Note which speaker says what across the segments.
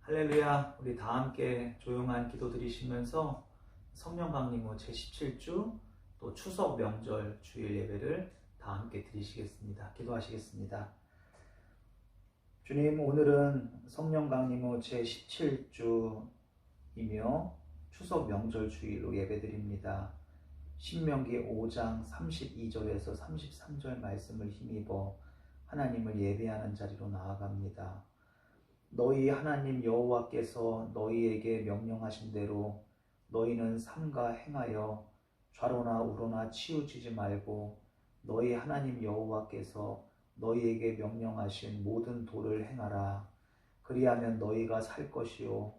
Speaker 1: 할렐루야. 우리 다 함께 조용한 기도 드리시면서 성령 강림후 제17주 또 추석 명절 주일 예배를 다 함께 드리시겠습니다. 기도하시겠습니다. 주님, 오늘은 성령 강림후 제17주이며 추석 명절 주일로 예배드립니다. 신명기 5장 32절에서 33절 말씀을 힘입어 하나님을 예배하는 자리로 나아갑니다. 너희 하나님 여호와께서 너희에게 명령하신 대로 너희는 삼가 행하여 좌로나 우로나 치우치지 말고 너희 하나님 여호와께서 너희에게 명령하신 모든 도를 행하라. 그리하면 너희가 살 것이요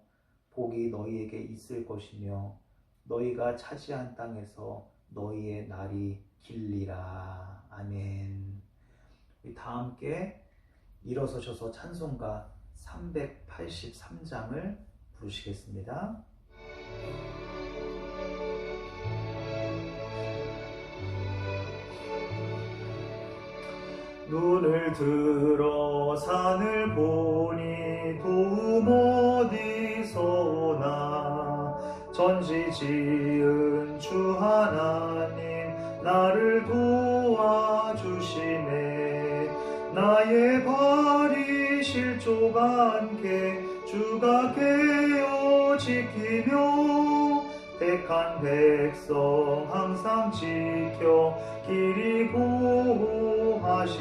Speaker 1: 복이 너희에게 있을 것이며 너희가 차지한 땅에서 너희의 날이 길리라. 아멘. 우리 다 함께 일어서셔서 찬송가 383장을 부르시겠습니다. 눈을 들어 산을 보니 도움 어디서 오나. 전지 지은 주 하나님 나를 도와주시네. 나의 발이 실족 않게 주가 깨어 지키며 택한 백성 항상 지켜 길이 보호하시네.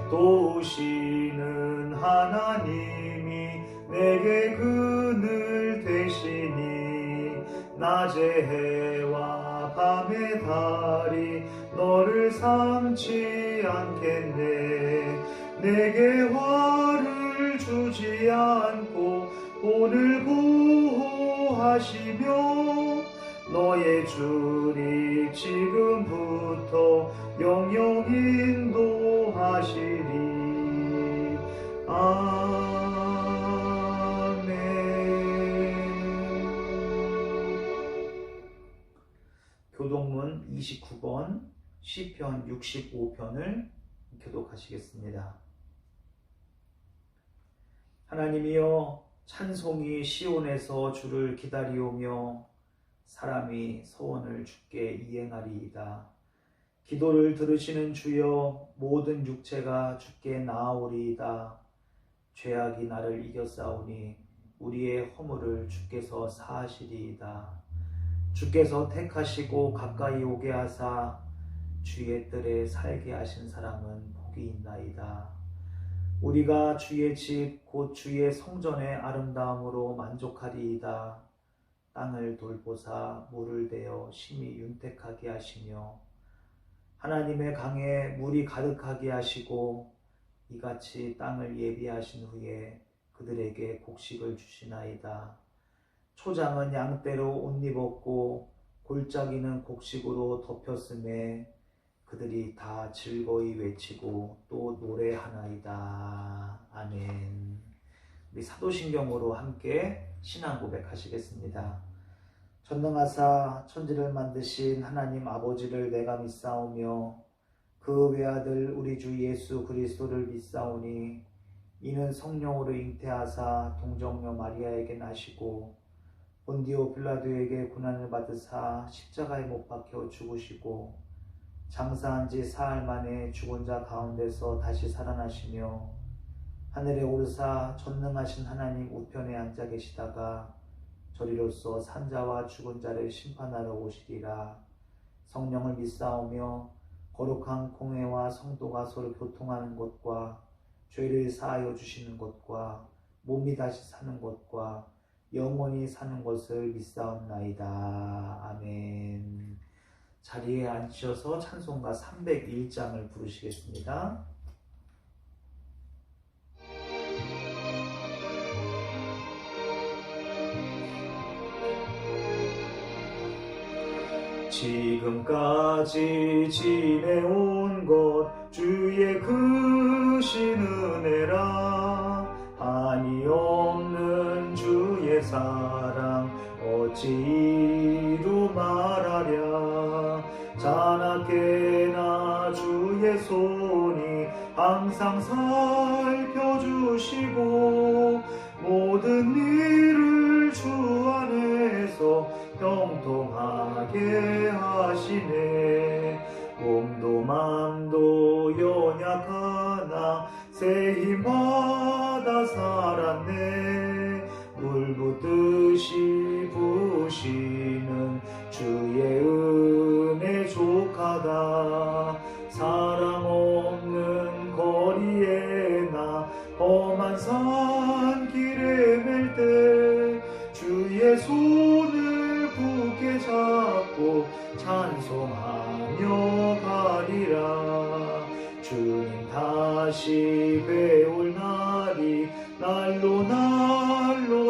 Speaker 1: 도우시는 하나님이 내게 그늘 되시니 낮의 해와 밤의 달이 너를 삼지 않겠네. 내게 화를 주지 않고 오늘 보호하시며 너의 주님 지금부터 영영 인도하시리. 아멘. 교동문 29번 시편 65편을 교독하시겠습니다. 하나님이여, 찬송이 시온에서 주를 기다리오며 사람이 소원을 주께 이행하리이다. 기도를 들으시는 주여, 모든 육체가 주께 나아오리이다. 죄악이 나를 이겨싸우니 우리의 허물을 주께서 사하시리이다. 주께서 택하시고 가까이 오게 하사 주의 뜰에 살게 하신 사람은 복이 있나이다. 우리가 주의 집 곧 주의 성전의 아름다움으로 만족하리이다. 땅을 돌보사 물을 대어 심히 윤택하게 하시며 하나님의 강에 물이 가득하게 하시고 이같이 땅을 예비하신 후에 그들에게 곡식을 주시나이다. 초장은 양떼로 옷 입었고 골짜기는 곡식으로 덮였음에 그들이 다 즐거이 외치고 또 노래하나이다. 아멘. 우리 사도신경으로 함께 신앙 고백하시겠습니다. 전능하사 천지를 만드신 하나님 아버지를 내가 믿사오며 그 외아들 우리 주 예수 그리스도를 믿사오니 이는 성령으로 잉태하사 동정녀 마리아에게 나시고 본디오 빌라도에게 고난을 받으사 십자가에 못 박혀 죽으시고 장사한 지 사흘 만에 죽은 자 가운데서 다시 살아나시며 하늘에 오르사 전능하신 하나님 우편에 앉아 계시다가 저리로서 산자와 죽은 자를 심판하러 오시리라. 성령을 믿사오며 거룩한 공회와 성도가 서로 교통하는 것과 죄를 사하여 주시는 것과 몸이 다시 사는 것과 영원히 사는 것을 믿사옵나이다. 아멘. 자리에 앉으셔서 찬송가 301장을 부르시겠습니다. 지금까지 지내온 것 주의 크신 은혜라. 한이 없는 주의 사랑 어찌 이루 말하랴. 자나깨나 주의 손이 항상 살펴주시고 모든 일을 주 안에서 형통하게 하시네. 몸도 맘도 연약하나 새 힘받아 살았네. 물 붓듯이 부시는 주의 은혜 족하다. 사랑 없는 거리에 나 험한 산길에 맬 때 주의 손을 굳게 잡고 찬송하며 가리라. 주님 다시 배울 날이 날로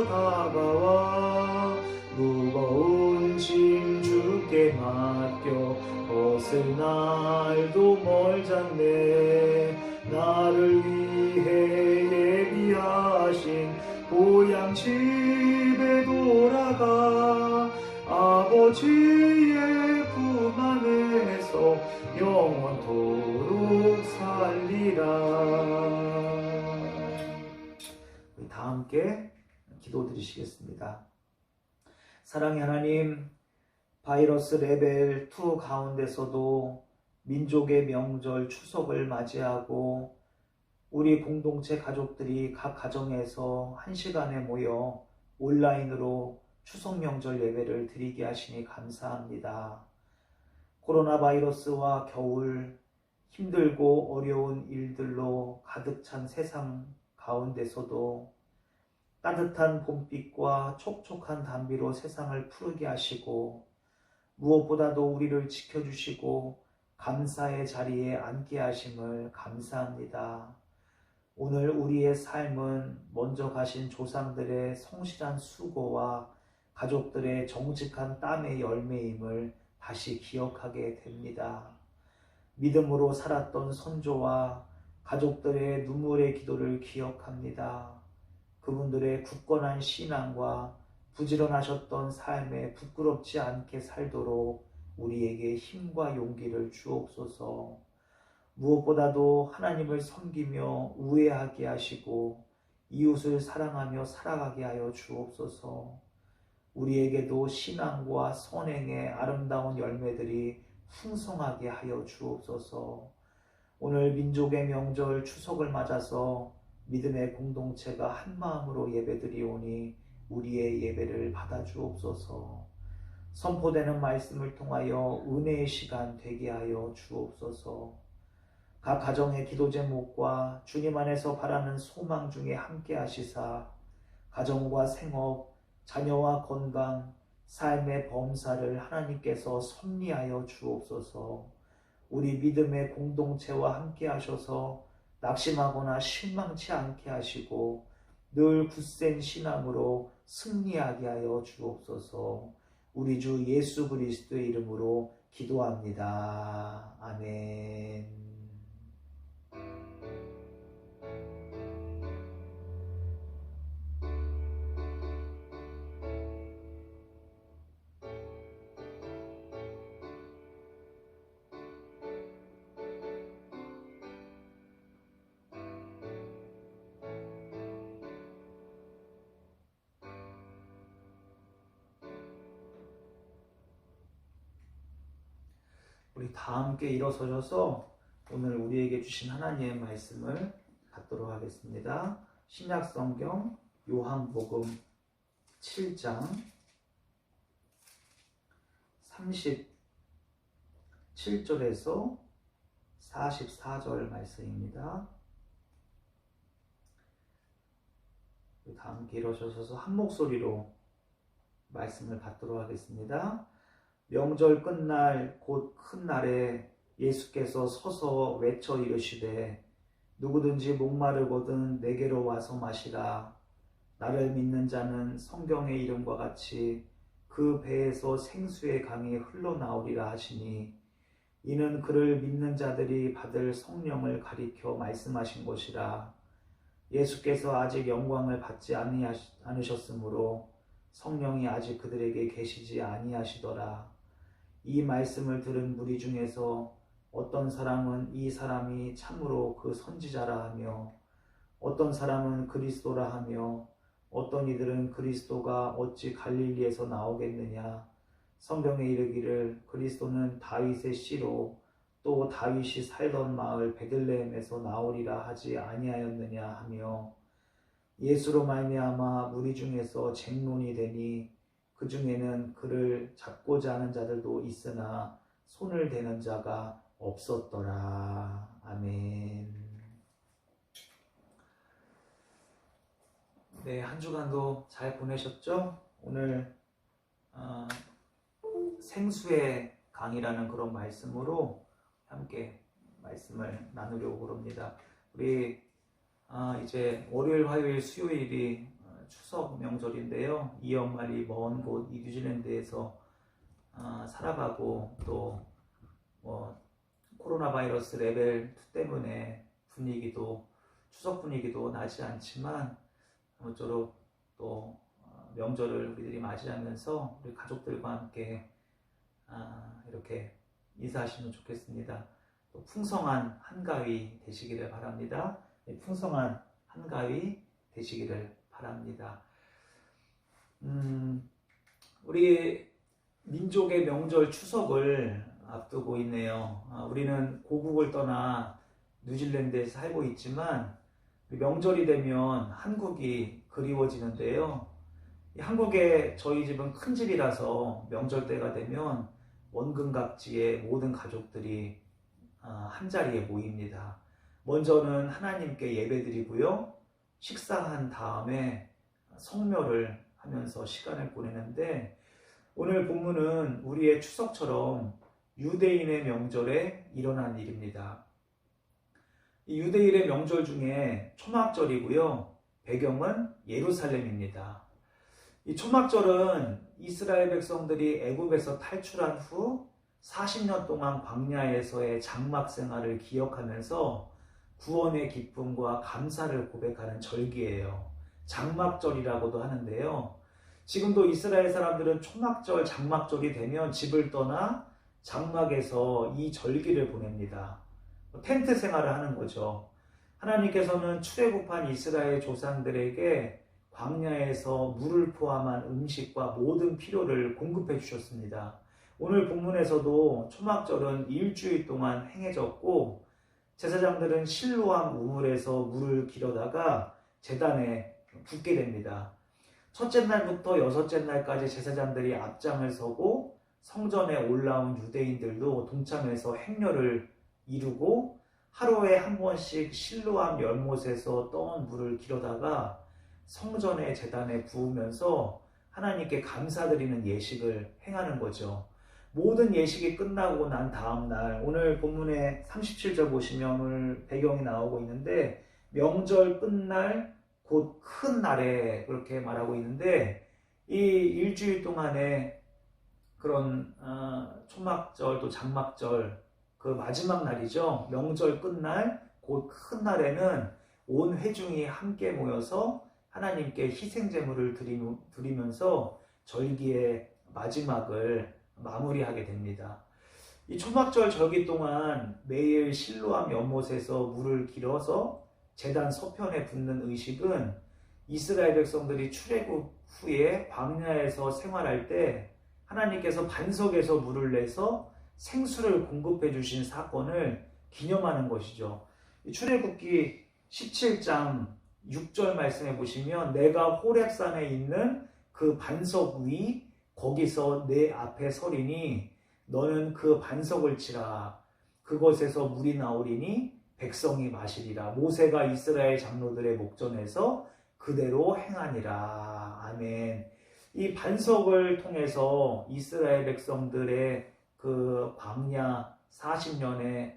Speaker 1: 다가와 무거운 짐 주께 맡겨 벗을 날도 멀잖네. 나를 위해 예비하신 고향 집에 돌아가 아버지의 품 안에서 영원토록 살리라. 다 함께 기도드리시겠습니다. 사랑의 하나님, 바이러스 레벨 2 가운데서도 민족의 명절 추석을 맞이하고 우리 공동체 가족들이 각 가정에서 한 시간에 모여 온라인으로 추석 명절 예배를 드리게 하시니 감사합니다. 코로나 바이러스와 겨울, 힘들고 어려운 일들로 가득 찬 세상 가운데서도 따뜻한 봄빛과 촉촉한 단비로 세상을 푸르게 하시고 무엇보다도 우리를 지켜주시고 감사의 자리에 앉게 하심을 감사합니다. 오늘 우리의 삶은 먼저 가신 조상들의 성실한 수고와 가족들의 정직한 땀의 열매임을 다시 기억하게 됩니다. 믿음으로 살았던 선조와 가족들의 눈물의 기도를 기억합니다. 그분들의 굳건한 신앙과 부지런하셨던 삶에 부끄럽지 않게 살도록 우리에게 힘과 용기를 주옵소서. 무엇보다도 하나님을 섬기며 우애하게 하시고 이웃을 사랑하며 살아가게 하여 주옵소서. 우리에게도 신앙과 선행의 아름다운 열매들이 풍성하게 하여 주옵소서. 오늘 민족의 명절 추석을 맞아서 믿음의 공동체가 한 마음으로 예배드리오니 우리의 예배를 받아 주옵소서. 선포되는 말씀을 통하여 은혜의 시간 되게 하여 주옵소서. 각 가정의 기도 제목과 주님 안에서 바라는 소망 중에 함께 하시사 가정과 생업, 자녀와 건강, 삶의 범사를 하나님께서 섭리하여 주옵소서. 우리 믿음의 공동체와 함께 하셔서 낙심하거나 실망치 않게 하시고 늘 굳센 신앙으로 승리하게 하여 주옵소서. 우리 주 예수 그리스도의 이름으로 기도합니다. 아멘. 우리 다 함께 일어서셔서 오늘 우리에게 주신 하나님의 말씀을 받도록 하겠습니다. 신약성경 요한복음 7장 37절에서 44절 말씀입니다. 우리 다 함께 일어서셔서 한 목소리로 말씀을 받도록 하겠습니다. 명절 끝날 곧 큰 날에 예수께서 서서 외쳐 이르시되 누구든지 목마르거든 내게로 와서 마시라. 나를 믿는 자는 성경의 이름과 같이 그 배에서 생수의 강이 흘러나오리라 하시니 이는 그를 믿는 자들이 받을 성령을 가리켜 말씀하신 것이라. 예수께서 아직 영광을 받지 않으셨으므로 성령이 아직 그들에게 계시지 아니하시더라. 이 말씀을 들은 무리 중에서 어떤 사람은 이 사람이 참으로 그 선지자라 하며 어떤 사람은 그리스도라 하며 어떤 이들은 그리스도가 어찌 갈릴리에서 나오겠느냐. 성경에 이르기를 그리스도는 다윗의 씨로 또 다윗이 살던 마을 베들레헴에서 나오리라 하지 아니하였느냐 하며 예수로 말미암아 무리 중에서 쟁론이 되니 그 중에는 그를 잡고자 하는 자들도 있으나 손을 대는 자가 없었더라. 아멘. 네, 한 주간도 잘 보내셨죠? 오늘 생수의 강이라는 그런 말씀으로 함께 말씀을 나누려고 합니다. 우리 이제 월요일, 화요일, 수요일이 추석 명절인데요. 이 연말이 먼 곳 이 뉴질랜드에서 살아가고 또 코로나 바이러스 레벨 2 때문에 추석 분위기도 나지 않지만 아무쪼록 또 명절을 우리들이 맞이하면서 우리 가족들과 함께 이렇게 인사하시면 좋겠습니다. 또 풍성한 한가위 되시기를 바랍니다. 풍성한 한가위 되시기를 바랍니다. 우리 민족의 명절 추석을 앞두고 있네요. 우리는 고국을 떠나 뉴질랜드에 살고 있지만 명절이 되면 한국이 그리워지는데요. 한국에 저희 집은 큰 집이라서 명절 때가 되면 원근각지의 모든 가족들이 한자리에 모입니다. 먼저는 하나님께 예배드리고요. 식사한 다음에 성묘를 하면서 시간을 보내는데 오늘 본문은 우리의 추석처럼 유대인의 명절에 일어난 일입니다. 이 유대인의 명절 중에 초막절이고요. 배경은 예루살렘입니다. 이 초막절은 이스라엘 백성들이 애굽에서 탈출한 후 40년 동안 광야에서의 장막 생활을 기억하면서 구원의 기쁨과 감사를 고백하는 절기예요. 장막절이라고도 하는데요. 지금도 이스라엘 사람들은 초막절, 장막절이 되면 집을 떠나 장막에서 이 절기를 보냅니다. 텐트 생활을 하는 거죠. 하나님께서는 출애굽한 이스라엘 조상들에게 광야에서 물을 포함한 음식과 모든 필요를 공급해 주셨습니다. 오늘 본문에서도 초막절은 일주일 동안 행해졌고 제사장들은 실로암 우물에서 물을 길어다가 제단에 붓게 됩니다. 첫째 날부터 여섯째 날까지 제사장들이 앞장을 서고 성전에 올라온 유대인들도 동참해서 행렬을 이루고 하루에 한 번씩 실로암 연못에서 떠온 물을 길어다가 성전의 제단에 부으면서 하나님께 감사드리는 예식을 행하는 거죠. 모든 예식이 끝나고 난 다음 날 오늘 본문의 37절 보시면 오늘 배경이 나오고 있는데 명절 끝날 곧 큰 날에 그렇게 말하고 있는데 이 일주일 동안의 그런 초막절 또 장막절 그 마지막 날이죠. 명절 끝날 곧 큰 날에는 온 회중이 함께 모여서 하나님께 희생제물을 드리면서 절기의 마지막을 마무리하게 됩니다. 이 초막절 절기 동안 매일 실로암 연못에서 물을 길어서 제단 서편에 붓는 의식은 이스라엘 백성들이 출애굽 후에 광야에서 생활할 때 하나님께서 반석에서 물을 내서 생수를 공급해 주신 사건을 기념하는 것이죠. 출애굽기 17장 6절 말씀해 보시면 내가 호렙산에 있는 그 반석 위 거기서 내 앞에 서리니 너는 그 반석을 치라 그것에서 물이 나오리니 백성이 마시리라. 모세가 이스라엘 장로들의 목전에서 그대로 행하니라. 아멘. 이 반석을 통해서 이스라엘 백성들의 그 광야 40년의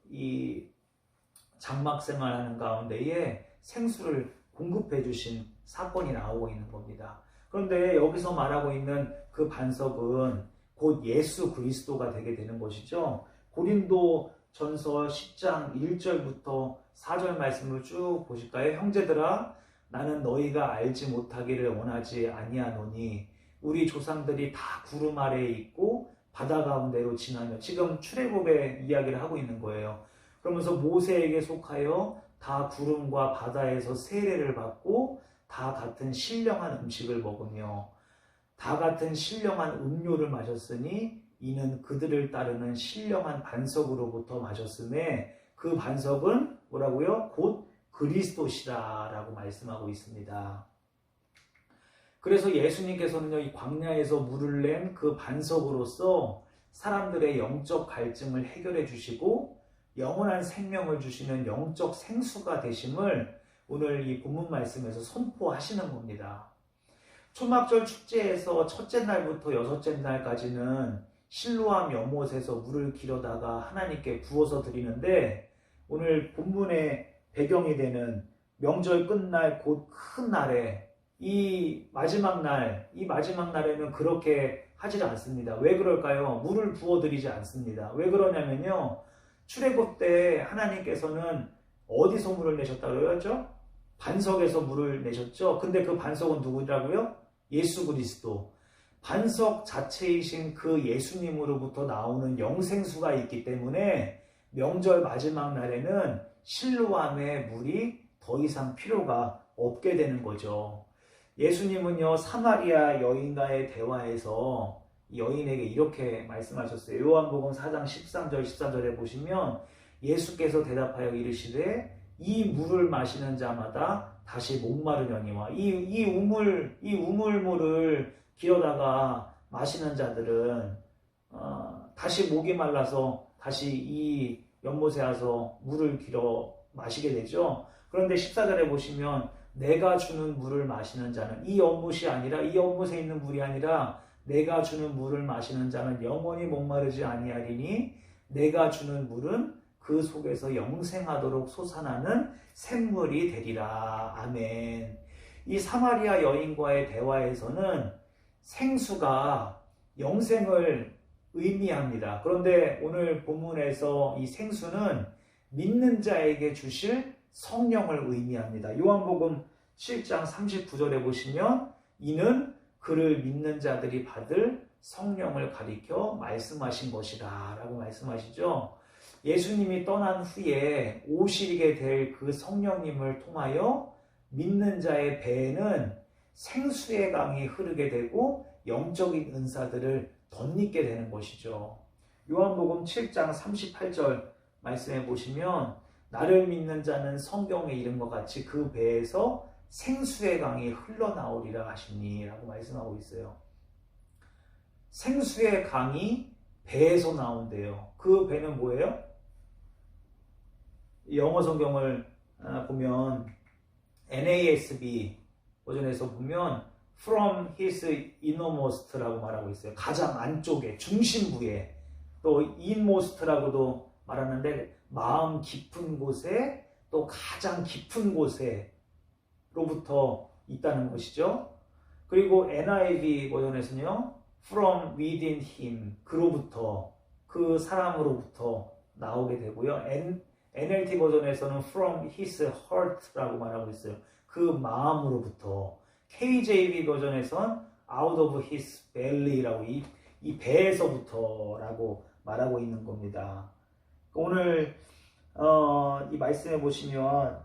Speaker 1: 이 장막 생활하는 가운데에 생수를 공급해 주신 사건이 나오고 있는 겁니다. 그런데 여기서 말하고 있는 그 반석은 곧 예수 그리스도가 되게 되는 것이죠. 고린도 전서 10장 1절부터 4절 말씀을 쭉 보실까요? 형제들아 나는 너희가 알지 못하기를 원하지 아니하노니 우리 조상들이 다 구름 아래에 있고 바다 가운데로 지나며 지금 출애굽의 이야기를 하고 있는 거예요. 그러면서 모세에게 속하여 다 구름과 바다에서 세례를 받고 다 같은 신령한 음식을 먹으며 다 같은 신령한 음료를 마셨으니 이는 그들을 따르는 신령한 반석으로부터 마셨음에 그 반석은 뭐라고요? 곧 그리스도시라 라고 말씀하고 있습니다. 그래서 예수님께서는요, 이 광야에서 물을 낸 그 반석으로서 사람들의 영적 갈증을 해결해 주시고 영원한 생명을 주시는 영적 생수가 되심을 오늘 이 본문 말씀에서 선포하시는 겁니다. 초막절 축제에서 첫째 날부터 여섯째 날까지는 실로암 연못에서 물을 길어다가 하나님께 부어서 드리는데 오늘 본문의 배경이 되는 명절 끝날 곧 큰 날에 이 마지막 날에는 그렇게 하지 않습니다. 왜 그럴까요? 물을 부어드리지 않습니다. 왜 그러냐면요, 출애굽 때 하나님께서는 어디서 물을 내셨다고 그랬죠? 반석에서 물을 내셨죠. 근데 그 반석은 누구라고요? 예수 그리스도. 반석 자체이신 그 예수님으로부터 나오는 영생수가 있기 때문에 명절 마지막 날에는 실로암의 물이 더 이상 필요가 없게 되는 거죠. 예수님은요, 사마리아 여인과의 대화에서 여인에게 이렇게 말씀하셨어요. 요한복음 4장 13절 14절에 보시면 예수께서 대답하여 이르시되 이 물을 마시는 자마다 다시 목마르려니와 이 우물물을 기어다가 마시는 자들은 다시 목이 말라서 다시 이 연못에 와서 물을 길어 마시게 되죠. 그런데 14절에 보시면 내가 주는 물을 마시는 자는 이 연못에 있는 물이 아니라 내가 주는 물을 마시는 자는 영원히 목마르지 아니하리니 내가 주는 물은 그 속에서 영생하도록 솟아나는 샘물이 되리라. 아멘. 이 사마리아 여인과의 대화에서는 생수가 영생을 의미합니다. 그런데 오늘 본문에서 이 생수는 믿는 자에게 주실 성령을 의미합니다. 요한복음 7장 39절에 보시면 이는 그를 믿는 자들이 받을 성령을 가리켜 말씀하신 것이다 라고 말씀하시죠. 예수님이 떠난 후에 오시게 될 그 성령님을 통하여 믿는 자의 배에는 생수의 강이 흐르게 되고 영적인 은사들을 덧입게 되는 것이죠. 요한복음 7장 38절 말씀해 보시면 나를 믿는 자는 성경에 이른 것 같이 그 배에서 생수의 강이 흘러나오리라 하시니 라고 말씀하고 있어요. 생수의 강이 배에서 나온대요. 그 배는 뭐예요? 영어 성경을 보면 NASB 버전에서 보면 from his innermost라고 말하고 있어요. 가장 안쪽에, 중심부에. 또 inmost라고도 말하는데 마음 깊은 곳에 또 가장 깊은 곳에로부터 있다는 것이죠. 그리고 NIV 버전에서는요, from within him, 그로부터, 그 사람으로부터 나오게 되고요. NLT 버전에서는 from his heart라고 말하고 있어요. 그 마음으로부터. KJV 버전에선 out of his belly라고 이 배에서부터라고 말하고 있는 겁니다. 오늘 이 말씀에 보시면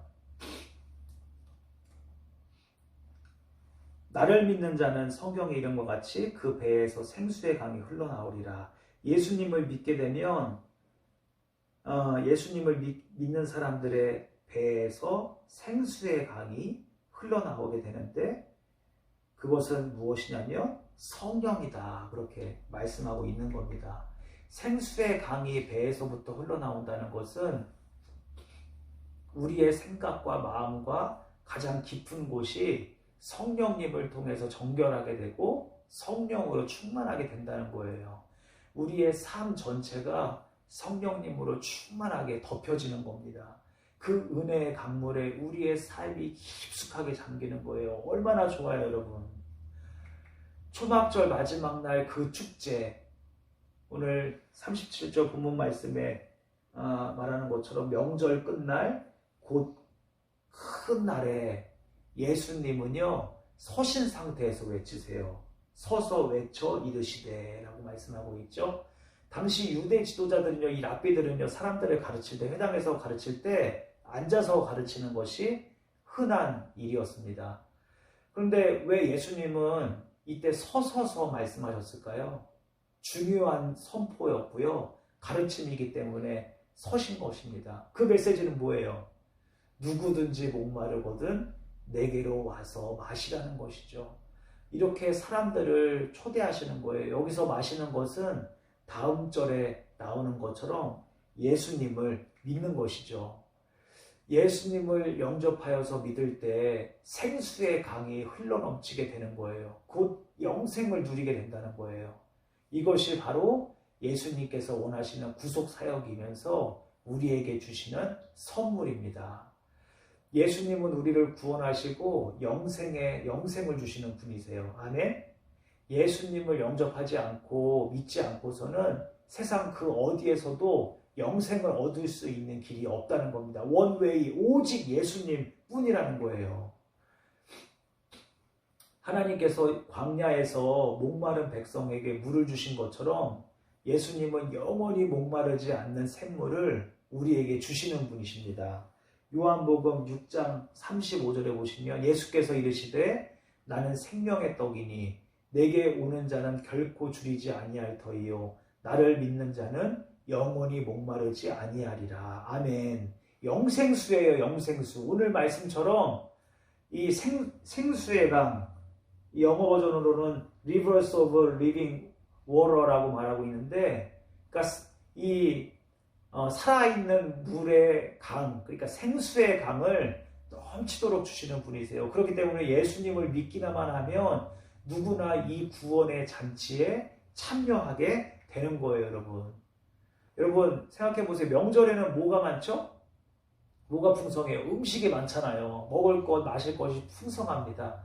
Speaker 1: 나를 믿는 자는 성경에 이른 것 같이 그 배에서 생수의 강이 흘러나오리라. 예수님을 믿게 되면 예수님을 믿는 사람들의 배에서 생수의 강이 흘러나오게 되는데 그것은 무엇이냐면 성령이다. 그렇게 말씀하고 있는 겁니다. 생수의 강이 배에서부터 흘러나온다는 것은 우리의 생각과 마음과 가장 깊은 곳이 성령님을 통해서 정결하게 되고 성령으로 충만하게 된다는 거예요. 우리의 삶 전체가 성령님으로 충만하게 덮여지는 겁니다. 그 은혜의 강물에 우리의 삶이 깊숙하게 잠기는 거예요. 얼마나 좋아요, 여러분. 초막절 마지막 날 그 축제, 오늘 37절 본문 말씀에 말하는 것처럼 명절 끝날 곧 큰 날에 예수님은요 서신 상태에서 외치세요. 서서 외쳐 이르시되 라고 말씀하고 있죠. 당시 유대 지도자들은요, 이 랍비들은요 사람들을 가르칠 때, 회당에서 가르칠 때 앉아서 가르치는 것이 흔한 일이었습니다. 그런데 왜 예수님은 이때 서서서 말씀하셨을까요? 중요한 선포였고요. 가르침이기 때문에 서신 것입니다. 그 메시지는 뭐예요? 누구든지 목마르거든 내게로 와서 마시라는 것이죠. 이렇게 사람들을 초대하시는 거예요. 여기서 마시는 것은 다음 절에 나오는 것처럼 예수님을 믿는 것이죠. 예수님을 영접하여서 믿을 때 생수의 강이 흘러넘치게 되는 거예요. 곧 영생을 누리게 된다는 거예요. 이것이 바로 예수님께서 원하시는 구속사역이면서 우리에게 주시는 선물입니다. 예수님은 우리를 구원하시고 영생을 주시는 분이세요. 아멘? 예수님을 영접하지 않고 믿지 않고서는 세상 그 어디에서도 영생을 얻을 수 있는 길이 없다는 겁니다. 원웨이, 오직 예수님 뿐이라는 거예요. 하나님께서 광야에서 목마른 백성에게 물을 주신 것처럼 예수님은 영원히 목마르지 않는 샘물을 우리에게 주시는 분이십니다. 요한복음 6장 35절에 보시면 예수께서 이르시되 나는 생명의 떡이니 내게 오는 자는 결코 줄이지 아니할 터이요 나를 믿는 자는 영원히 목마르지 아니하리라. 아멘. 영생수예요. 영생수. 오늘 말씀처럼 이 생수의 강, 영어 버전으로는 Rivers of Living Water라고 말하고 있는데, 그러니까 이 살아있는 물의 강, 그러니까 생수의 강을 넘치도록 주시는 분이세요. 그렇기 때문에 예수님을 믿기나만 하면 누구나 이 구원의 잔치에 참여하게 되는 거예요, 여러분. 여러분 생각해 보세요. 명절에는 뭐가 많죠? 뭐가 풍성해요? 음식이 많잖아요. 먹을 것, 마실 것이 풍성합니다.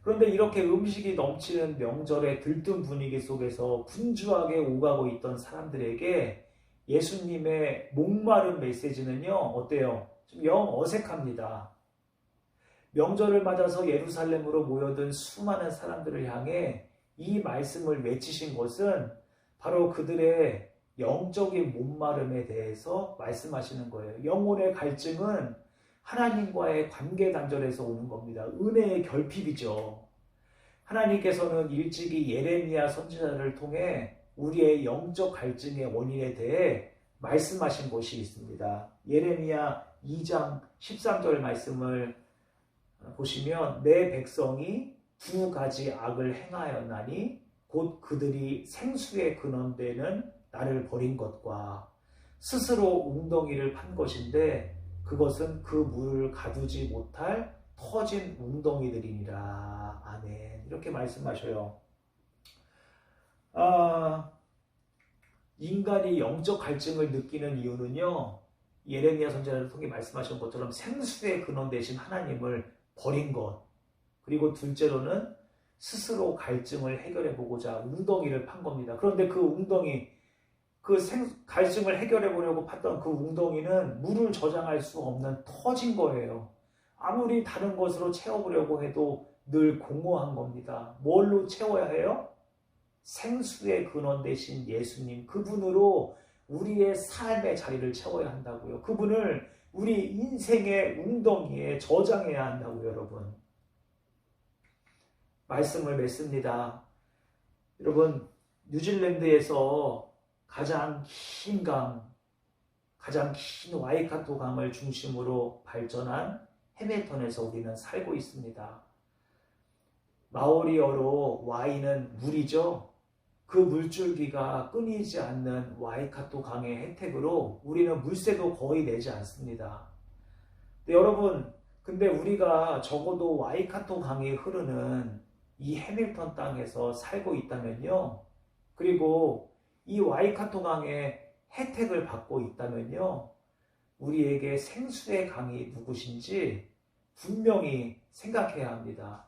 Speaker 1: 그런데 이렇게 음식이 넘치는 명절의 들뜬 분위기 속에서 분주하게 오가고 있던 사람들에게 예수님의 목마른 메시지는요, 어때요? 좀 영 어색합니다. 명절을 맞아서 예루살렘으로 모여든 수많은 사람들을 향해 이 말씀을 외치신 것은 바로 그들의 영적인 목마름에 대해서 말씀하시는 거예요. 영혼의 갈증은 하나님과의 관계 단절에서 오는 겁니다. 은혜의 결핍이죠. 하나님께서는 일찍이 예레미야 선지자를 통해 우리의 영적 갈증의 원인에 대해 말씀하신 것이 있습니다. 예레미야 2장 13절 말씀을 보시면 내 백성이 두 가지 악을 행하였나니 곧 그들이 생수의 근원되는 나를 버린 것과 스스로 웅덩이를 판 것인데 그것은 그 물을 가두지 못할 터진 웅덩이들이니라. 아멘. 이렇게 말씀하셔요. 인간이 영적 갈증을 느끼는 이유는요, 예레미야 선지자를 통해 말씀하신 것처럼 생수의 근원 되신 하나님을 버린 것, 그리고 둘째로는 스스로 갈증을 해결해 보고자 웅덩이를 판 겁니다. 그런데 그 웅덩이, 갈증을 해결해 보려고 팠던 그 웅덩이는 물을 저장할 수 없는 터진 거예요. 아무리 다른 것으로 채워보려고 해도 늘 공허한 겁니다. 뭘로 채워야 해요? 생수의 근원 되신 예수님, 그분으로 우리의 삶의 자리를 채워야 한다고요. 그분을 우리 인생의 웅덩이에 저장해야 한다고요, 여러분. 말씀을 맺습니다. 여러분, 뉴질랜드에서 가장 긴 와이카토 강을 중심으로 발전한 해밀턴에서 우리는 살고 있습니다. 마오리어로 Y는 물이죠. 그 물줄기가 끊이지 않는 와이카토 강의 혜택으로 우리는 물세도 거의 내지 않습니다. 여러분, 근데 우리가 적어도 와이카토 강이 흐르는 이 해밀턴 땅에서 살고 있다면요, 그리고 이 와이카토 강의 혜택을 받고 있다면요, 우리에게 생수의 강이 누구신지 분명히 생각해야 합니다.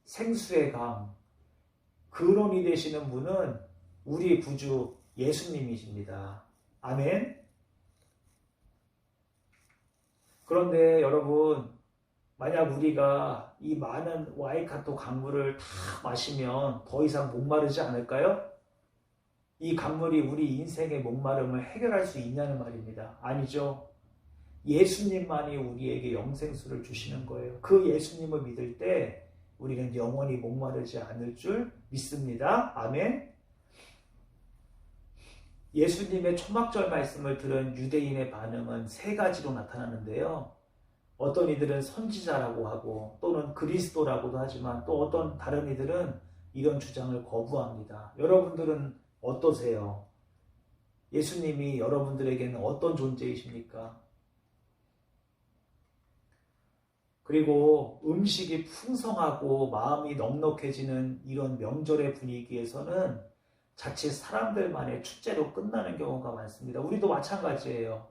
Speaker 1: 생수의 강, 근원이 되시는 분은 우리 구주 예수님이십니다. 아멘. 그런데 여러분, 만약 우리가 이 많은 와이카토 강물을 다 마시면 더 이상 목마르지 않을까요? 이 강물이 우리 인생의 목마름을 해결할 수 있냐는 말입니다. 아니죠. 예수님만이 우리에게 영생수를 주시는 거예요. 그 예수님을 믿을 때 우리는 영원히 목마르지 않을 줄 믿습니다. 아멘. 예수님의 초막절 말씀을 들은 유대인의 반응은 세 가지로 나타나는데요. 어떤 이들은 선지자라고 하고 또는 그리스도라고도 하지만 또 어떤 다른 이들은 이런 주장을 거부합니다. 여러분들은 어떠세요? 예수님이 여러분들에게는 어떤 존재이십니까? 그리고 음식이 풍성하고 마음이 넉넉해지는 이런 명절의 분위기에서는 자칫 사람들만의 축제로 끝나는 경우가 많습니다. 우리도 마찬가지예요.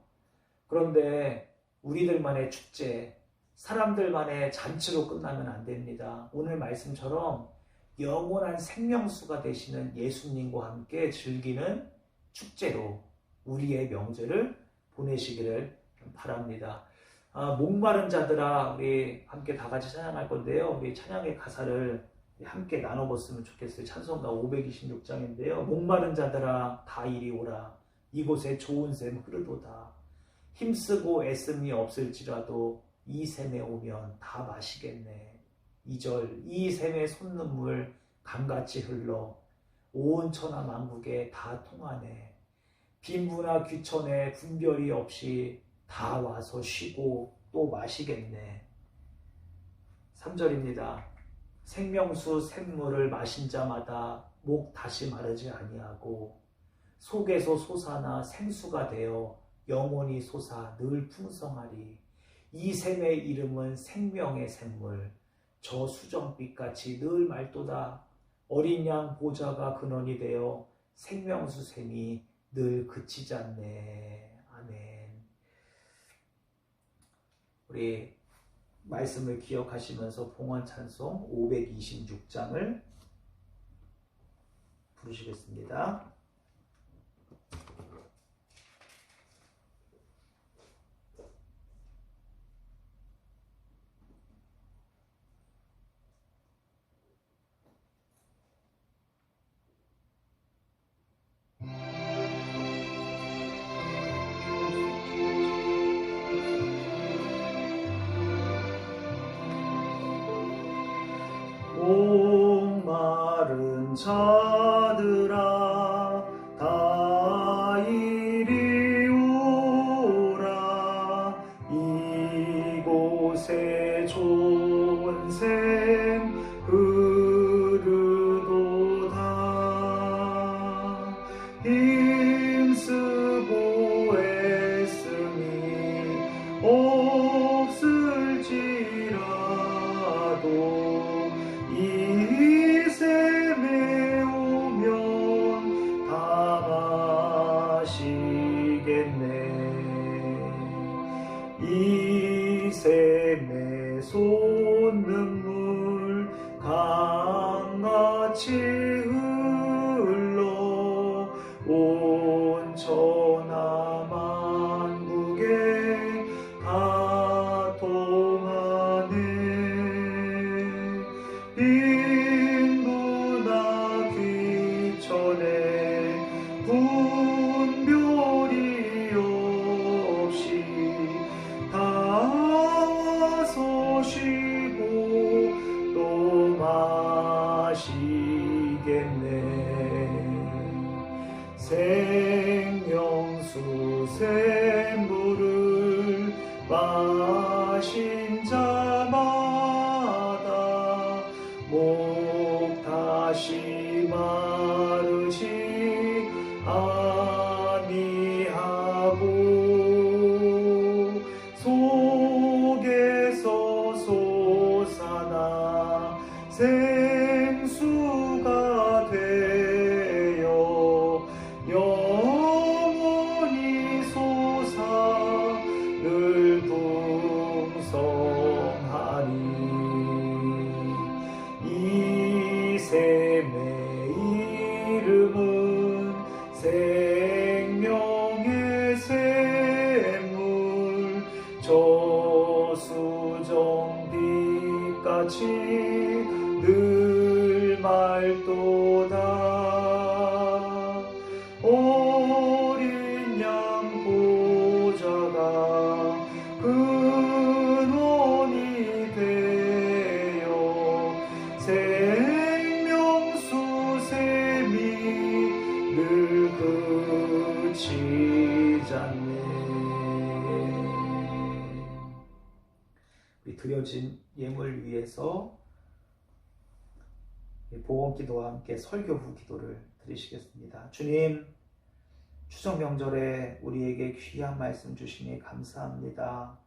Speaker 1: 그런데 우리들만의 축제, 사람들만의 잔치로 끝나면 안 됩니다. 오늘 말씀처럼 영원한 생명수가 되시는 예수님과 함께 즐기는 축제로 우리의 명절을 보내시기를 바랍니다. 목마른 자들아, 우리 함께 다 같이 찬양할 건데요. 우리 찬양의 가사를 함께 나눠봤으면 좋겠어요. 찬송가 526장인데요. 목마른 자들아 다 이리 오라. 이곳에 좋은 샘 흐르도다. 힘쓰고 애씀이 없을지라도 이 샘에 오면 다 마시겠네. 2절 이 샘의 솟는물 강같이 흘러 온 천하 만국에 다 통하네. 빈부나 귀천에 분별이 없이 다 와서 쉬고 또 마시겠네. 3절입니다. 생명수 샘물을 마신 자마다 목 다시 마르지 아니하고 속에서 솟아나 생수가 되어 영원히 솟아 늘 풍성하리. 이 샘의 이름은 생명의 샘물. 저 수정빛같이 늘 맑도다. 어린 양 보좌가 근원이 되어 생명수 샘이 늘 그치지 않네. 아멘. 우리 말씀을 기억하시면서 봉헌 찬송 526장을 부르시겠습니다. 목마른 자들아 다 이리 오라. 이곳에 좋은 샘 흐르도다. 힘쓰고 애씀이 없을지라도 이 샘에 오면 다 마시겠네. 이 샘에 솟는 물 강같이 흘러 온 천하 만국에 다 통하네. 빈부나 귀천에 분별이 없이 다 와서 쉬고 또 마시겠네. 생명수 샘물을 마신 자마다 목 다시 마르지 아니하고 속에서 솟아나 생수가 되어 영원히 솟아 늘 풍성하니. 이 샘의 이름은 생명의 샘물. 저수정빛같이 늘 맑도다. 어린 양 보좌가 드려진 예물 위에서 보험기도와 함께 설교 후 기도를 드리시겠습니다. 주님, 추석 명절에 우리에게 귀한 말씀 주시니 감사합니다.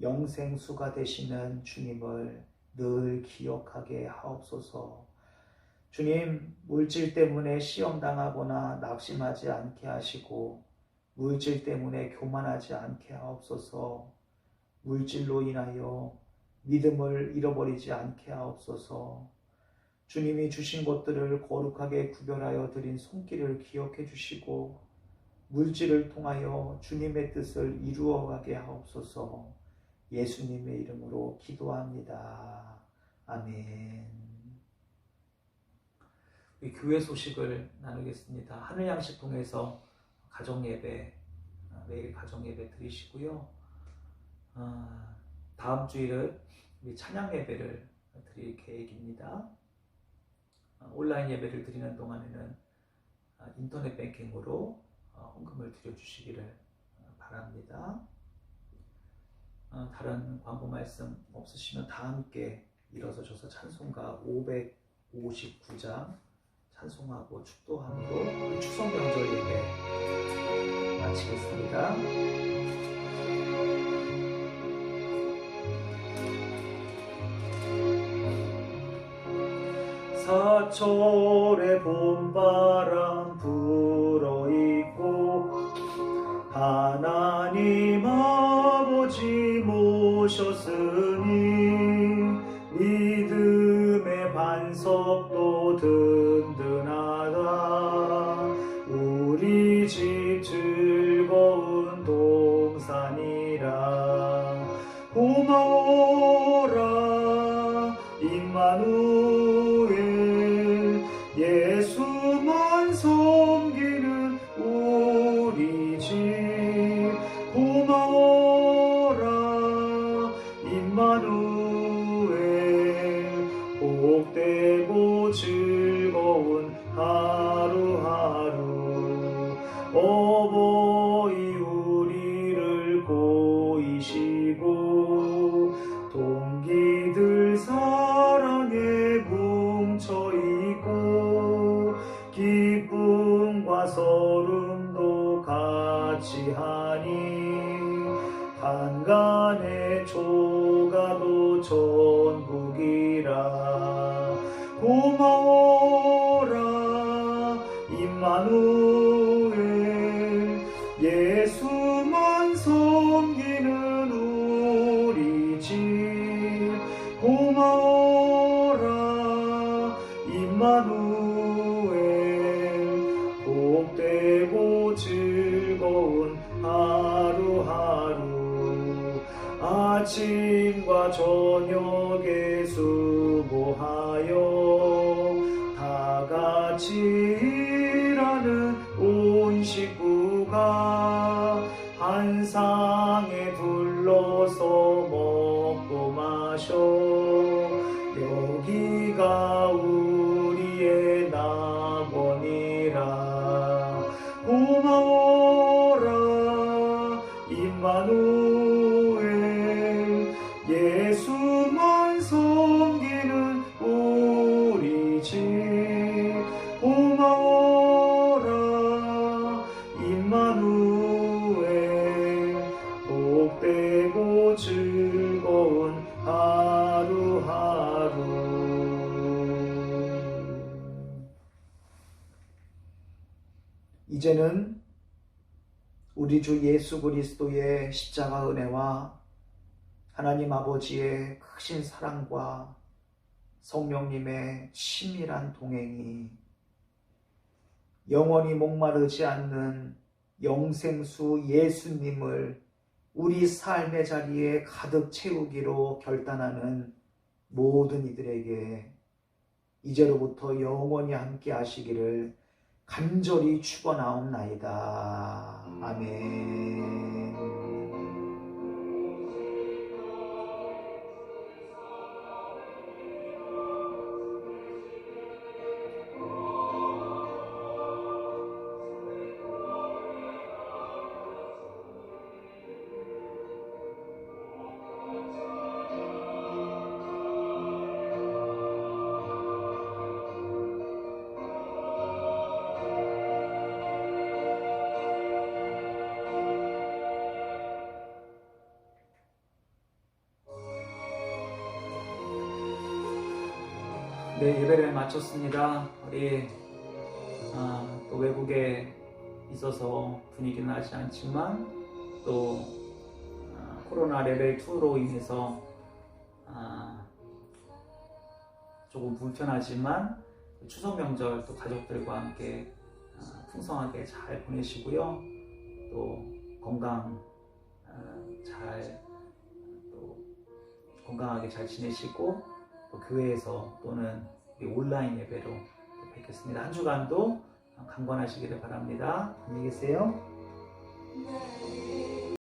Speaker 1: 영생수가 되시는 주님을 늘 기억하게 하옵소서. 주님, 물질 때문에 시험당하거나 낙심하지 않게 하시고 물질 때문에 교만하지 않게 하옵소서. 물질로 인하여 믿음을 잃어버리지 않게 하옵소서. 주님이 주신 것들을 거룩하게 구별하여 드린 손길을 기억해 주시고 물질을 통하여 주님의 뜻을 이루어가게 하옵소서. 예수님의 이름으로 기도합니다. 아멘. 우리 교회 소식을 나누겠습니다. 하늘양식통에서 가정예배, 매일 가정예배 드리시고요. 다음 주일은 우리 찬양예배를 드릴 계획입니다. 온라인 예배를 드리는 동안에는 인터넷 뱅킹으로 헌금을 드려주시기를 바랍니다. 다른 광고 말씀 없으시면 다 함께 일어서셔서 찬송가 559장 찬송하고 축도함으로 추석 명절 예배 마치겠습니다. 사철의 봄바람 불어있고 하나님 아버지 모셨으니 믿음의 반석도 든든하다. 우리 집 즐거운 동산이라. 고마워라 임마누엘, 예수만 섬기는 우리 집. 고마워라 임마누엘, 복되고 즐거운 하루하루. 어버이 우리를 보이시고 동기들 사랑에 뭉쳐있고 기쁨과 서름도 같이 하니 한간의 조가도 전국이라. 고마워라 임마누엘, 예수만 섬기는 우리 집. 고마워라 임마누엘, 복되고 즐거운 하루하루. 아침과 저녁에 수고하여 다같이 일하는 온 식구가 한 상에 둘러서 먹고 마셔. 여기가 우리의 낙원이라. 고마워라 임마누엘, 예수만 섬기는 우리 집. 고마워라 임마누엘, 복되고 즐거운 하루하루. 이제는 우리 주 예수 그리스도의 십자가 은혜와 하나님 아버지의 크신 사랑과 성령님의 친밀한 동행이 영원히 목마르지 않는 영생수 예수님을 우리 삶의 자리에 가득 채우기로 결단하는 모든 이들에게 이제로부터 영원히 함께 하시기를 간절히 축원하옵나이다. 아멘. 네, 예배를 마쳤습니다. 우리 또 외국에 있어서 분위기는 나지 않지만 또 코로나 레벨 2로 인해서 조금 불편하지만 추석 명절 또 가족들과 함께 풍성하게 잘 보내시고요. 또 건강하게 잘 지내시고 또 교회에서 또는 온라인 예배로 또 뵙겠습니다. 한 주간도 강건하시기를 바랍니다. 안녕히 계세요.